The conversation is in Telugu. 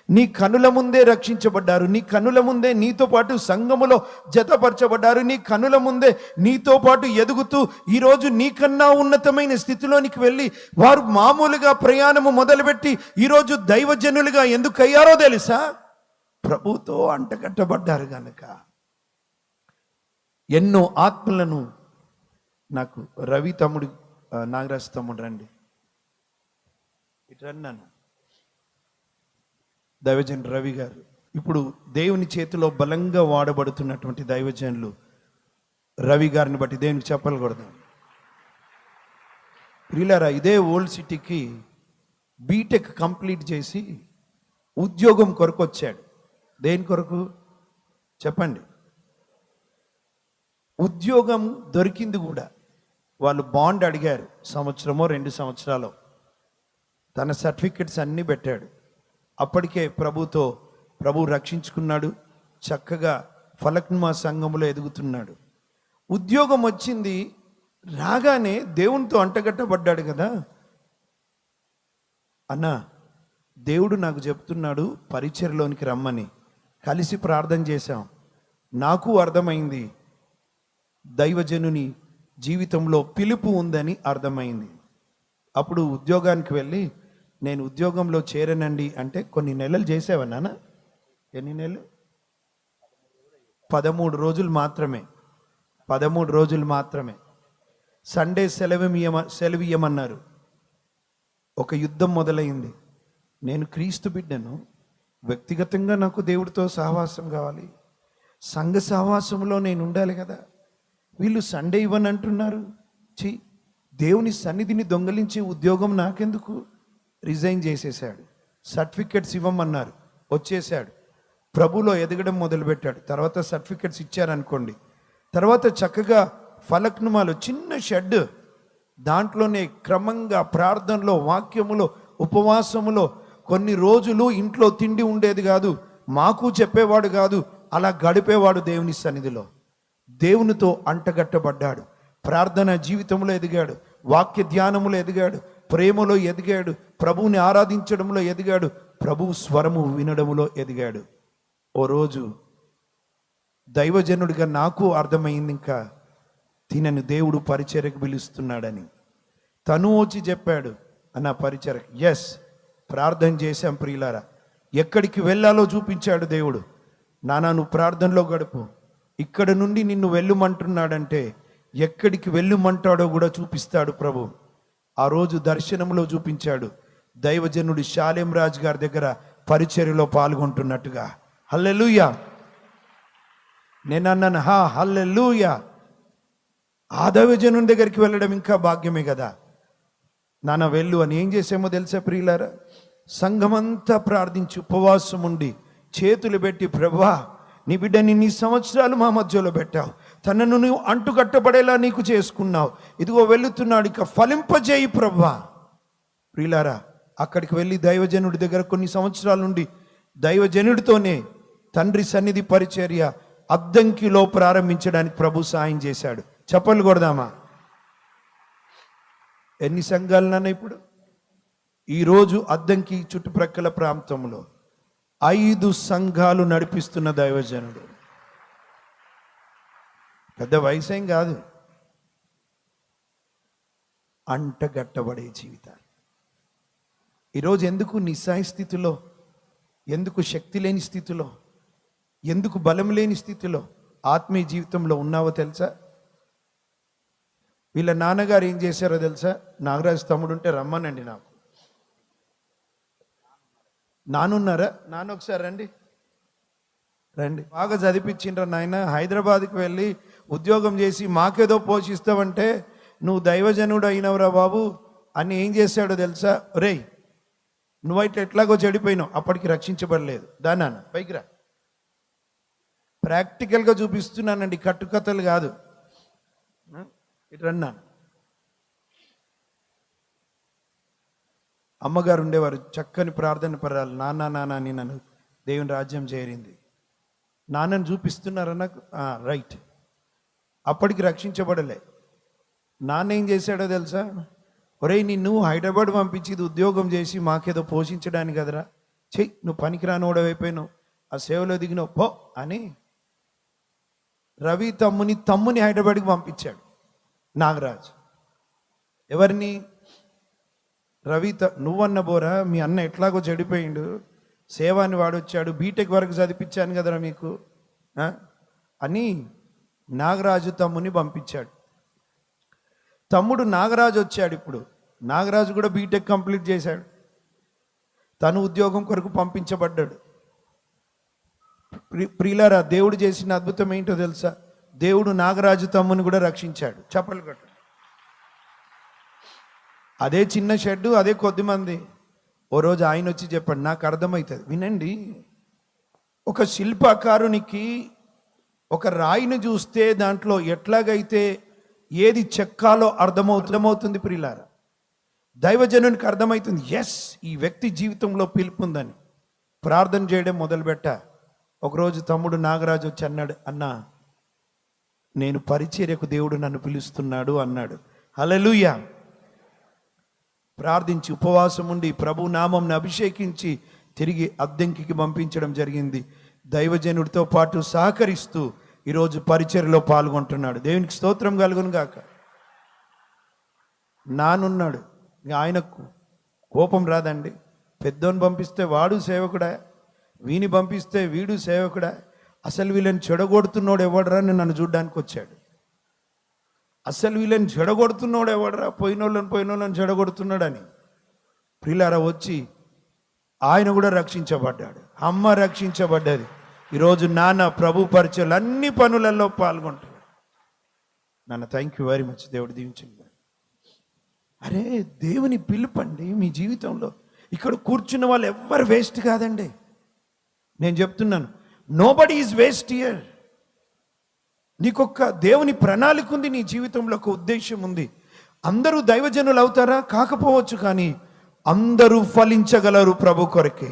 నీ కనుల ముందే రక్షించబడ్డారు, నీ కనుల ముందే నీతో పాటు సంఘములో జతపరచబడ్డారు, నీ కనుల ముందే నీతో పాటు ఎదుగుతూ ఈరోజు నీకన్నా ఉన్నతమైన స్థితిలోనికి వెళ్ళి వారు మామూలుగా ప్రయాణము మొదలుపెట్టి ఈరోజు దైవజనులుగా ఎందుకు అయ్యారో తెలుసా? ప్రభుతో అంటగట్టబడ్డారు గనక. ఎన్నో ఆత్మలను నాకు రవి తమ్ముడు, నాగరాజు తమ్ముడు రండి ఇటు రన్నాను, దైవజన్ రవి గారు ఇప్పుడు దేవుని చేతిలో బలంగా వాడబడుతున్నటువంటి దైవజనులు రవి గారిని బట్టి దేవునికి చెప్పకూడదు. ప్రియులారా, ఇదే ఓల్డ్ సిటీకి బీటెక్ కంప్లీట్ చేసి ఉద్యోగం కొరకు వచ్చాడు. దేని కొరకు చెప్పండి? ఉద్యోగం దొరికింది కూడా. వాళ్ళు బాండ్ అడిగారు, సంవత్సరమో 2 సంవత్సరాలు. తన సర్టిఫికెట్స్ అన్నీ పెట్టాడు. అప్పటికే ప్రభు రక్షించుకున్నాడు, చక్కగా ఫలక్నుమా సంఘములో ఎదుగుతున్నాడు. ఉద్యోగం వచ్చింది, రాగానే దేవునితో అంటగట్టబడ్డాడు కదా. అన్నా, దేవుడు నాకు చెప్తున్నాడు పరిచర్లోనికి రమ్మని. కలిసి ప్రార్థన చేశాం. నాకు అర్థమైంది దైవజనుని జీవితంలో పిలుపు ఉందని అర్థమైంది. అప్పుడు ఉద్యోగానికి వెళ్ళి, నేను ఉద్యోగంలో చేరనండి అంటే, కొన్ని నెలలు చేసావా నాన్న? ఎన్ని నెలలు? 13 రోజులు మాత్రమే. 13 రోజులు మాత్రమే. సండే సెలవు ఇయ్యమన్నారు. ఒక యుద్ధం మొదలైంది. నేను క్రీస్తు బిడ్డను, వ్యక్తిగతంగా నాకు దేవుడితో సహవాసం కావాలి, సంఘ సహవాసంలో నేను ఉండాలి కదా. వీళ్ళు సండే ఇవ్వని అంటున్నారు. దేవుని సన్నిధిని దొంగలించే ఉద్యోగం నాకెందుకు? రిజైన్ చేసేసాడు. సర్టిఫికెట్స్ ఇవ్వమన్నారు, వచ్చేసాడు. ప్రభులో ఎదగడం మొదలుపెట్టాడు. తర్వాత సర్టిఫికెట్స్ ఇచ్చారనుకోండి. తర్వాత చక్కగా ఫలక్నుమాలో చిన్న షెడ్, దాంట్లోనే క్రమంగా ప్రార్థనలో, వాక్యములో, ఉపవాసములో కొన్ని రోజులు ఇంట్లో తిండి ఉండేది కాదు, మాకు చెప్పేవాడు కాదు, అలా గడిపేవాడు దేవుని సన్నిధిలో. దేవునితో అంటగట్టబడ్డాడు. ప్రార్థన జీవితంలో ఎదిగాడు, వాక్య ధ్యానములో ఎదిగాడు, ప్రేమలో ఎదిగాడు, ప్రభువుని ఆరాధించడంలో ఎదిగాడు, ప్రభువు స్వరము వినడములో ఎదిగాడు. ఓ రోజు దైవజనుడిగా నాకు అర్థమైంది, ఇంకా తినను దేవుడు పరిచర్యకు పిలుస్తున్నాడని. తను వచ్చి చెప్పాడు, అన్న పరిచర్య. ఎస్, ప్రార్థన చేశాం ప్రియులారా. ఎక్కడికి వెళ్ళాలో చూపించాడు దేవుడు. నానా, నువ్వు ప్రార్థనలో గడుపు, ఇక్కడ నుండి నిన్ను వెళ్ళుమంటున్నాడంటే ఎక్కడికి వెళ్ళుమంటాడో కూడా చూపిస్తాడు ప్రభు. ఆ రోజు దర్శనంలో చూపించాడు. దైవజనుడు షాలేం రాజు గారి దగ్గర పరిచర్యలో పాల్గొంటున్నట్టుగా. హల్లెలూయా. నేను అన్నాను, హల్లెలూయా. ఆ దైవజనుని దగ్గరికి వెళ్ళడం ఇంకా భాగ్యమే కదా. నాన్న వెళ్ళు అని. ఏం చేసామో తెలుసా ప్రియులారా? సంఘమంతా ప్రార్థించి ఉపవాసం ఉండి చేతులు పెట్టి, ప్రభువా, నీ బిడ్డని ఇన్ని సంవత్సరాలు మా మధ్యలో పెట్టావు, తనను నువ్వు అంటుకట్టబడేలా నీకు చేసుకున్నావు, ఇదిగో వెళుతున్నాడు, ఇక ఫలింపజేయి ప్రభువా. ప్రియులారా, అక్కడికి వెళ్ళి దైవజనుడి దగ్గర కొన్ని సంవత్సరాల నుండి దైవజనుడితోనే తండ్రి సన్నిధి పరిచర్య అద్దంకిలో ప్రారంభించడానికి ప్రభు సాయం చేశాడు. చప్పట్లు కొడదామా? ఎన్ని సంఘాలన్నా ఇప్పుడు ఈరోజు అద్దంకి చుట్టుప్రక్కల ప్రాంతంలో 5 సంఘాలు నడిపిస్తున్న దైవజనుడు. పెద్ద వయసేం కాదు. అంటగట్టబడే జీవితాలు. ఈరోజు ఎందుకు నిస్సాయ స్థితిలో, ఎందుకు శక్తి లేని స్థితిలో, ఎందుకు బలం లేని స్థితిలో ఆత్మీయ జీవితంలో ఉన్నావో తెలుసా? వీళ్ళ నాన్నగారు ఏం చేశారో తెలుసా? నాగరాజు తమ్ముడు ఉంటే రమ్మనండి. నాకు నానున్నారా? నాన్న ఒకసారి రండి. బాగా చదివించిండ్రా నాయన. హైదరాబాద్కి వెళ్ళి ఉద్యోగం చేసి మాకేదో పోషిస్తావంటే నువ్వు దైవజనుడు అయినవరా బాబు అని ఏం చేశాడో తెలుసా? రేయ్, నువ్వైతే ఎట్లాగో చెడిపోయినావు, అప్పటికి రక్షించబడలేదు. నాన్న పైకి రా. ప్రాక్టికల్గా చూపిస్తున్నానండి, కట్టుకథలు కాదు. ఇటు రన్నా. అమ్మగారు ఉండేవారు, చక్కని ప్రార్థన పరాలు. నాన్న అని నన్ను దేవుని రాజ్యం చేరింది. నాన్నని చూపిస్తున్నారా నాకు? రైట్. అప్పటికి రక్షించబడలే. నాన్న ఏం చేశాడో తెలుసా? ఒరేయ్, నిన్ను హైదరాబాద్ పంపించి ఉద్యోగం చేసి మాకేదో పోషించడానికి కదరా, చెయ్యి, నువ్వు పనికిరానోడవైపోయినావు, ఆ సేవలో దిగినావు పో అని రవి తమ్ముని హైదరాబాద్కి పంపించాడు నాగరాజు. ఎవరిని? నువ్వన్న బోరా, మీ అన్న ఎట్లాగో చెడిపోయిండు, సేవాన్ని వాడొచ్చాడు, బీటెక్ వరకు చదివించాను కదరా మీకు అని నాగరాజు తమ్ముని పంపించాడు. తమ్ముడు నాగరాజు వచ్చాడు. ఇప్పుడు నాగరాజు కూడా బీటెక్ కంప్లీట్ చేశాడు, తను ఉద్యోగం కొరకు పంపించబడ్డాడు. ప్రియులారా, దేవుడు చేసిన అద్భుతం ఏంటో తెలుసా? దేవుడు నాగరాజు తమ్ముని కూడా రక్షించాడు. చప్పలు కొట్టు. అదే చిన్న షెడ్డు, అదే కొద్దిమంది. ఓ రోజు ఆయన వచ్చి చెప్పాడు, నాకు అర్థమవుతుంది, వినండి. ఒక శిల్పకారునికి ఒక రాయిని చూస్తే దాంట్లో ఎట్లాగైతే ఏది చెక్కాలో అర్థమవుతుంది ప్రియులారా, దైవజనునికి అర్థమవుతుంది, ఎస్ ఈ వ్యక్తి జీవితంలో పిలుపుందని. ప్రార్థన చేయడం మొదలుపెట్ట. ఒకరోజు తమ్ముడు నాగరాజు వచ్చి అన్నాడు, అన్నా నేను పరిచర్యకు దేవుడు నన్ను పిలుస్తున్నాడు అన్నాడు. హల్లెలూయా. ప్రార్థించి ఉపవాసం ఉండి ప్రభు నామంని అభిషేకించి తిరిగి అద్దెంకికి పంపించడం జరిగింది. దైవజనుడితో పాటు సహకరిస్తూ ఈరోజు పరిచర్యలో పాల్గొంటున్నాడు. దేవునికి స్తోత్రం కలుగును గాక. నానున్నాడు, ఆయనకు కోపం రాదండి. పెద్దోని పంపిస్తే వాడు సేవకుడా, వీని పంపిస్తే వీడు సేవకుడా, అసలు వీళ్ళని చెడగొడుతున్నాడు ఎవడరా అని నన్ను చూడ్డానికి వచ్చాడు. అసలు వీళ్ళని చెడగొడుతున్నాడు ఎవడరా, పోయినోళ్ళని చెడగొడుతున్నాడని. ప్రియులారా, వచ్చి ఆయన కూడా రక్షించబడ్డాడు, అమ్మ రక్షించబడ్డది. ఈరోజు నాన్న ప్రభు పరిచయలు అన్ని పనులలో పాల్గొంటాడు. నాన్న థ్యాంక్ యూ వెరీ మచ్, దేవుడు దీవించింది. అరే దేవుని పిలుపండి మీ జీవితంలో. ఇక్కడ కూర్చున్న వాళ్ళు ఎవ్వరు వేస్ట్ కాదండి. నేను చెప్తున్నాను, నోబడీ ఈజ్ వేస్ట్ హియర్. నీకొక్క దేవుని ప్రణాళిక ఉంది, నీ జీవితంలో ఒక ఉద్దేశం ఉంది. అందరూ దైవజనులు అవుతారా? కాకపోవచ్చు, కానీ అందరూ ఫలించగలరు ప్రభు కొరకే.